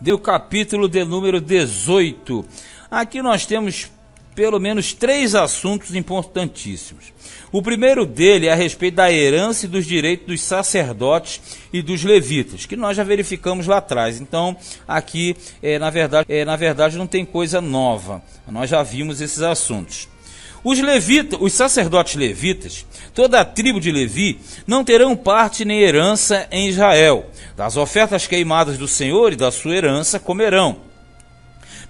do capítulo de número 18. Aqui nós temos pelo menos 3 assuntos importantíssimos. O primeiro dele é a respeito da herança e dos direitos dos sacerdotes e dos levitas, que nós já verificamos lá atrás. Então, aqui, na verdade, não tem coisa nova. Nós já vimos esses assuntos. Os sacerdotes levitas, toda a tribo de Levi, não terão parte nem herança em Israel. Das ofertas queimadas do Senhor e da sua herança comerão.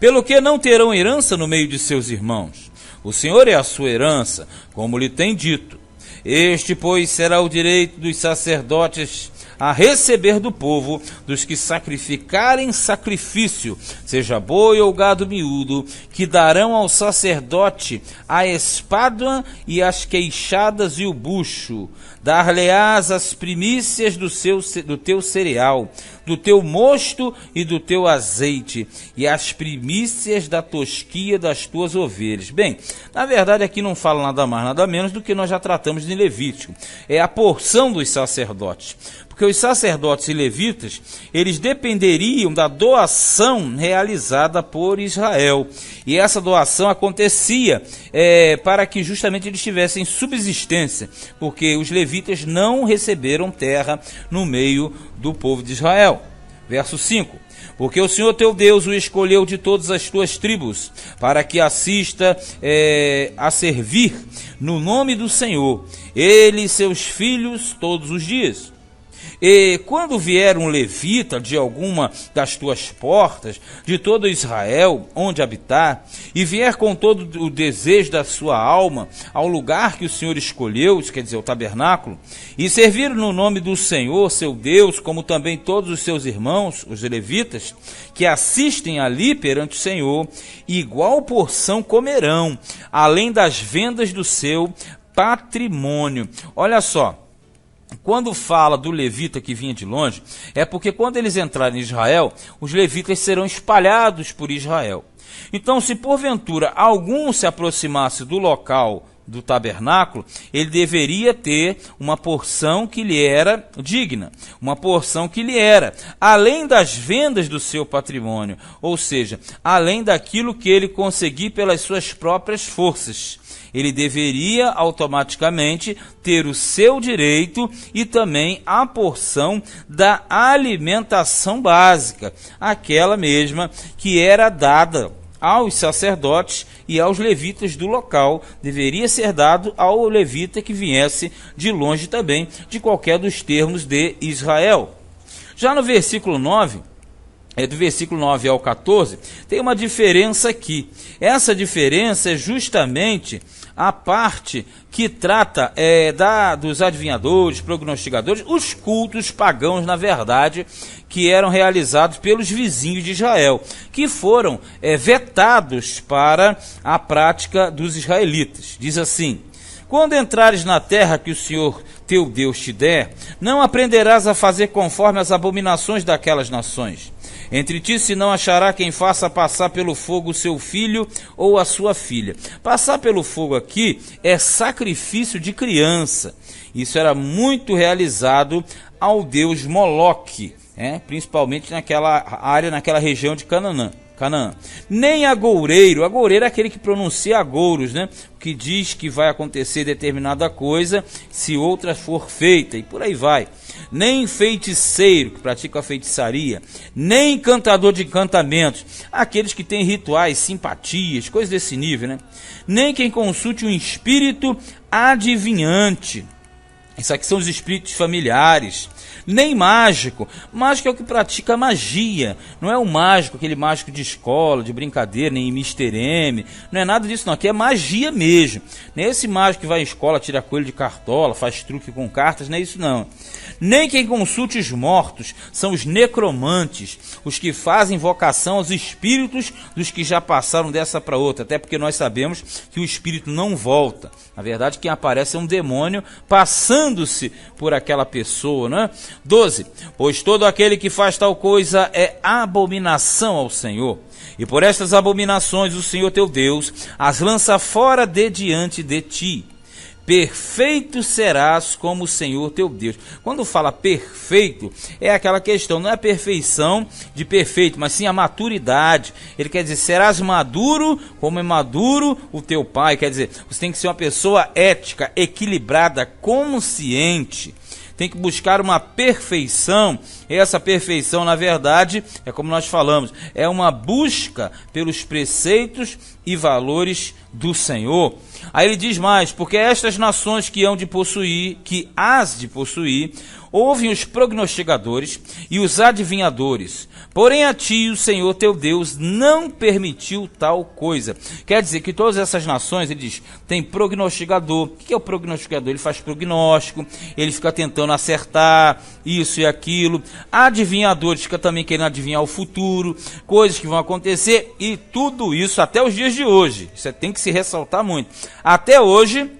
Pelo que não terão herança no meio de seus irmãos. O Senhor é a sua herança, como lhe tem dito. Este, pois, será o direito dos sacerdotes a receber do povo, dos que sacrificarem sacrifício, seja boi ou gado miúdo, que darão ao sacerdote a espada e as queixadas e o bucho. Dar-lhe-ás as primícias do teu cereal, do teu mosto e do teu azeite, e as primícias da tosquia das tuas ovelhas. Bem, na verdade aqui não fala nada mais, nada menos do que nós já tratamos de Levítico. É a porção dos sacerdotes. Porque os sacerdotes e levitas, eles dependeriam da doação realizada por Israel. E essa doação acontecia para que justamente eles tivessem subsistência, porque os levitas não receberam terra no meio do povo de Israel. Verso 5. Porque o Senhor teu Deus o escolheu de todas as tuas tribos, para que assista a servir no nome do Senhor, ele e seus filhos todos os dias. E quando vier um levita de alguma das tuas portas, de todo Israel, onde habitar, e vier com todo o desejo da sua alma ao lugar que o Senhor escolheu, isso quer dizer, o tabernáculo, e servir no nome do Senhor, seu Deus, como também todos os seus irmãos, os levitas, que assistem ali perante o Senhor, igual porção comerão, além das vendas do seu patrimônio. Olha só. Quando fala do levita que vinha de longe, é porque quando eles entrarem em Israel, os levitas serão espalhados por Israel. Então, se porventura algum se aproximasse do local do tabernáculo, ele deveria ter uma porção que lhe era digna, uma porção que lhe era, além das vendas do seu patrimônio, ou seja, além daquilo que ele conseguir pelas suas próprias forças. Ele deveria automaticamente ter o seu direito e também a porção da alimentação básica, aquela mesma que era dada aos sacerdotes e aos levitas do local, deveria ser dado ao levita que viesse de longe também, de qualquer dos termos de Israel. Já no versículo 9, do versículo 9 ao 14, tem uma diferença aqui. Essa diferença é justamente a parte que trata dos adivinhadores, prognosticadores, os cultos pagãos, na verdade, que eram realizados pelos vizinhos de Israel, que foram vetados para a prática dos israelitas. Diz assim: quando entrares na terra que o Senhor teu Deus te der, não aprenderás a fazer conforme as abominações daquelas nações. Entre ti se não achará quem faça passar pelo fogo o seu filho ou a sua filha. Passar pelo fogo aqui é sacrifício de criança. Isso era muito realizado ao deus Moloque, principalmente naquela área, naquela região de Canaã. Nem agoureiro é aquele que pronuncia agouros, que diz que vai acontecer determinada coisa se outra for feita, e por aí vai. Nem feiticeiro, que pratica a feitiçaria, nem cantador de encantamentos, aqueles que têm rituais, simpatias, coisas desse nível, Nem quem consulte um espírito adivinhante. Isso aqui são os espíritos familiares. Nem mágico. Mágico é o que pratica magia. Não é o mágico, aquele mágico de escola, de brincadeira, nem Mr. M. Não é nada disso não. Aqui é magia mesmo. Nem esse mágico que vai à escola, tira coelho de cartola, faz truque com cartas, não é isso não. Nem quem consulte os mortos, são os necromantes, os que fazem invocação aos espíritos dos que já passaram dessa para outra, até porque nós sabemos que o espírito não volta. Na verdade, quem aparece é um demônio passando-se por aquela pessoa, 12. Pois todo aquele que faz tal coisa é abominação ao Senhor. E por estas abominações o Senhor teu Deus as lança fora de diante de ti. perfeito serás como o Senhor teu Deus. Quando fala perfeito, é aquela questão, não é a perfeição de perfeito, mas sim a maturidade. Ele quer dizer, serás maduro como é maduro o teu pai. Quer dizer, você tem que ser uma pessoa ética, equilibrada, consciente. Tem que buscar uma perfeição. Essa perfeição, na verdade, é como nós falamos, é uma busca pelos preceitos e valores do Senhor. Aí ele diz mais, porque estas nações que hás de possuir, ouvem os prognosticadores e os adivinhadores. Porém a ti o Senhor teu Deus não permitiu tal coisa. Quer dizer que todas essas nações, ele diz, tem prognosticador. O que é o prognosticador? Ele faz prognóstico, ele fica tentando acertar isso e aquilo. Adivinhadores, fica também querendo adivinhar o futuro, coisas que vão acontecer, e tudo isso até os dias de hoje. Isso tem que se ressaltar muito. Até hoje,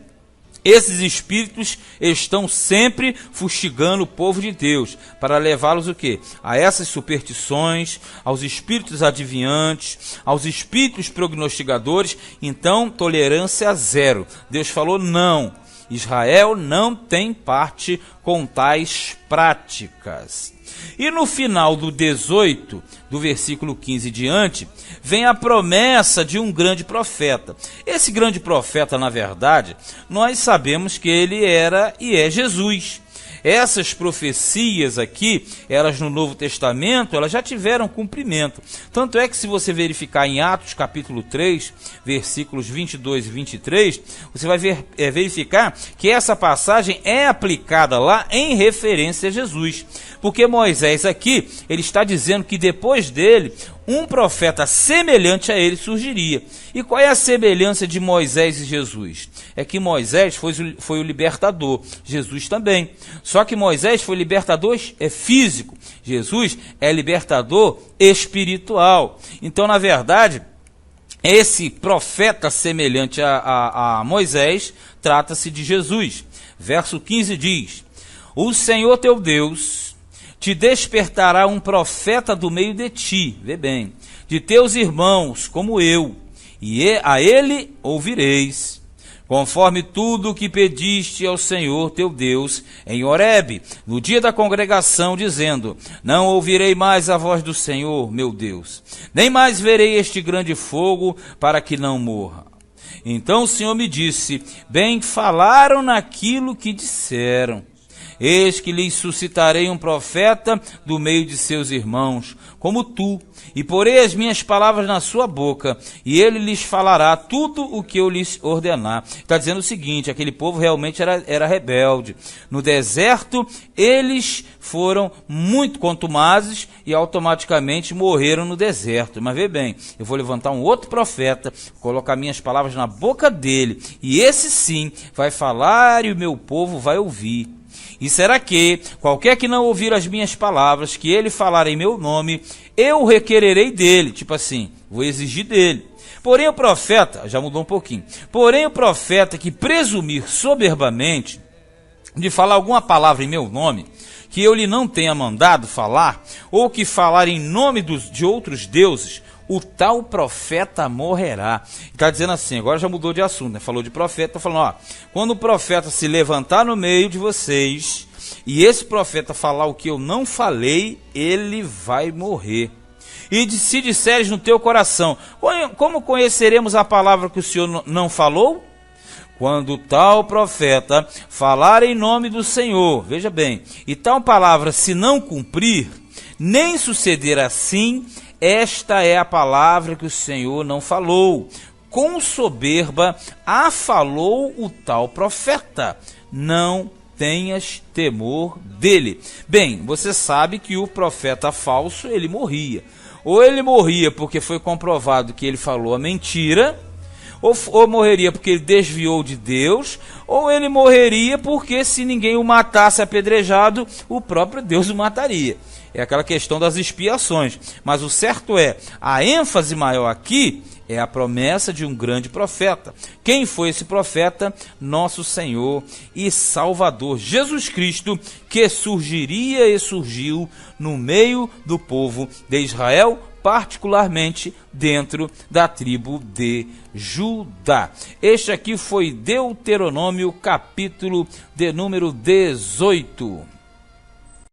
esses espíritos estão sempre fustigando o povo de Deus, para levá-los o quê? A essas superstições, aos espíritos adivinhantes, aos espíritos prognosticadores. Então, tolerância zero. Deus falou não. Israel não tem parte com tais práticas. E no final do 18, do versículo 15 diante, vem a promessa de um grande profeta. Esse grande profeta, na verdade, nós sabemos que ele era e é Jesus. Essas profecias aqui, elas no Novo Testamento, elas já tiveram cumprimento. Tanto é que se você verificar em Atos capítulo 3, versículos 22 e 23, você vai verificar que essa passagem é aplicada lá em referência a Jesus. Porque Moisés aqui, ele está dizendo que depois dele, um profeta semelhante a ele surgiria. E qual é a semelhança de Moisés e Jesus? É que Moisés foi o libertador, Jesus também. Só que Moisés foi libertador físico, Jesus é libertador espiritual. Então, na verdade, esse profeta semelhante a Moisés trata-se de Jesus. Verso 15 diz: o Senhor teu Deus te despertará um profeta do meio de ti, vê bem, de teus irmãos, como eu, e a ele ouvireis, conforme tudo o que pediste ao Senhor teu Deus em Horebe, no dia da congregação, dizendo: não ouvirei mais a voz do Senhor, meu Deus, nem mais verei este grande fogo, para que não morra. Então o Senhor me disse: bem falaram naquilo que disseram. Eis que lhes suscitarei um profeta do meio de seus irmãos, como tu, e porei as minhas palavras na sua boca, e ele lhes falará tudo o que eu lhes ordenar. Está dizendo o seguinte, aquele povo realmente era rebelde. No deserto, eles foram muito contumazes e automaticamente morreram no deserto. Mas vê bem, eu vou levantar um outro profeta, colocar minhas palavras na boca dele, e esse sim vai falar e o meu povo vai ouvir. E será que, qualquer que não ouvir as minhas palavras, que ele falar em meu nome, eu requererei dele. Tipo assim, vou exigir dele. Porém o profeta, já mudou um pouquinho, porém o profeta que presumir soberbamente de falar alguma palavra em meu nome, que eu lhe não tenha mandado falar, ou que falar em nome de outros deuses, o tal profeta morrerá. Está dizendo assim, agora já mudou de assunto, né? Falou de profeta, está falando, ó, quando o profeta se levantar no meio de vocês, e esse profeta falar o que eu não falei, ele vai morrer. E se disseres no teu coração, como conheceremos a palavra que o Senhor não falou? Quando tal profeta falar em nome do Senhor, veja bem, e tal palavra se não cumprir, nem suceder assim, esta é a palavra que o Senhor não falou. Com soberba a falou o tal profeta. Não tenhas temor dele. Bem, você sabe que o profeta falso, ele morria. Ou ele morria porque foi comprovado que ele falou a mentira, ou morreria porque ele desviou de Deus, ou ele morreria porque se ninguém o matasse apedrejado, o próprio Deus o mataria. É aquela questão das expiações. Mas o certo é, a ênfase maior aqui é a promessa de um grande profeta. Quem foi esse profeta? Nosso Senhor e Salvador Jesus Cristo, que surgiria e surgiu no meio do povo de Israel particularmente dentro da tribo de Judá. Este aqui foi Deuteronômio, capítulo de número 18.